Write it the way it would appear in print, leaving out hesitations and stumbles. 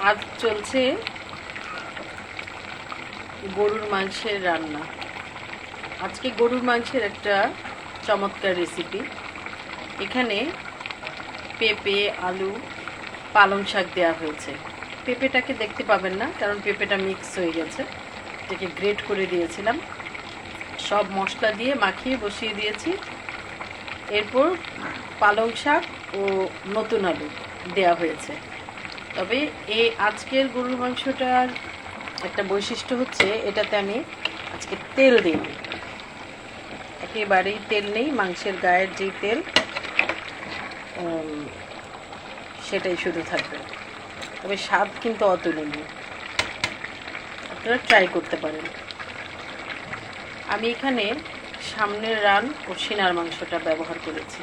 আজ চলছে গরুর মাংসের রান্না। আজকে গরুর মাংসের একটা চমৎকার রেসিপি। এখানে পেঁপে, আলু, পালং শাক দেওয়া হয়েছে। পেঁপেটাকে দেখতে পাবেন না, কারণ পেঁপেটা মিক্স হয়ে গেছে। এটাকে গ্রেট করে দিয়েছিলাম। সব মশলা দিয়ে মাখিয়ে বসিয়ে দিয়েছি। এরপর পালং শাক ও নতুন আলু দেওয়া হয়েছে। তবে এই আজকের গরুর মাংসটার একটা বৈশিষ্ট্য হচ্ছে, এটাতে আমি আজকে তেল দিইনি, একেবারেই তেল নেই। মাংসের গায়ের যে তেল সেটাই শুধু থাকবে। তবে স্বাদ কিন্তু অতুলনীয়, আপনারা ট্রাই করতে পারেন। আমি এখানে সামনের রান ও সিনার মাংসটা ব্যবহার করেছি।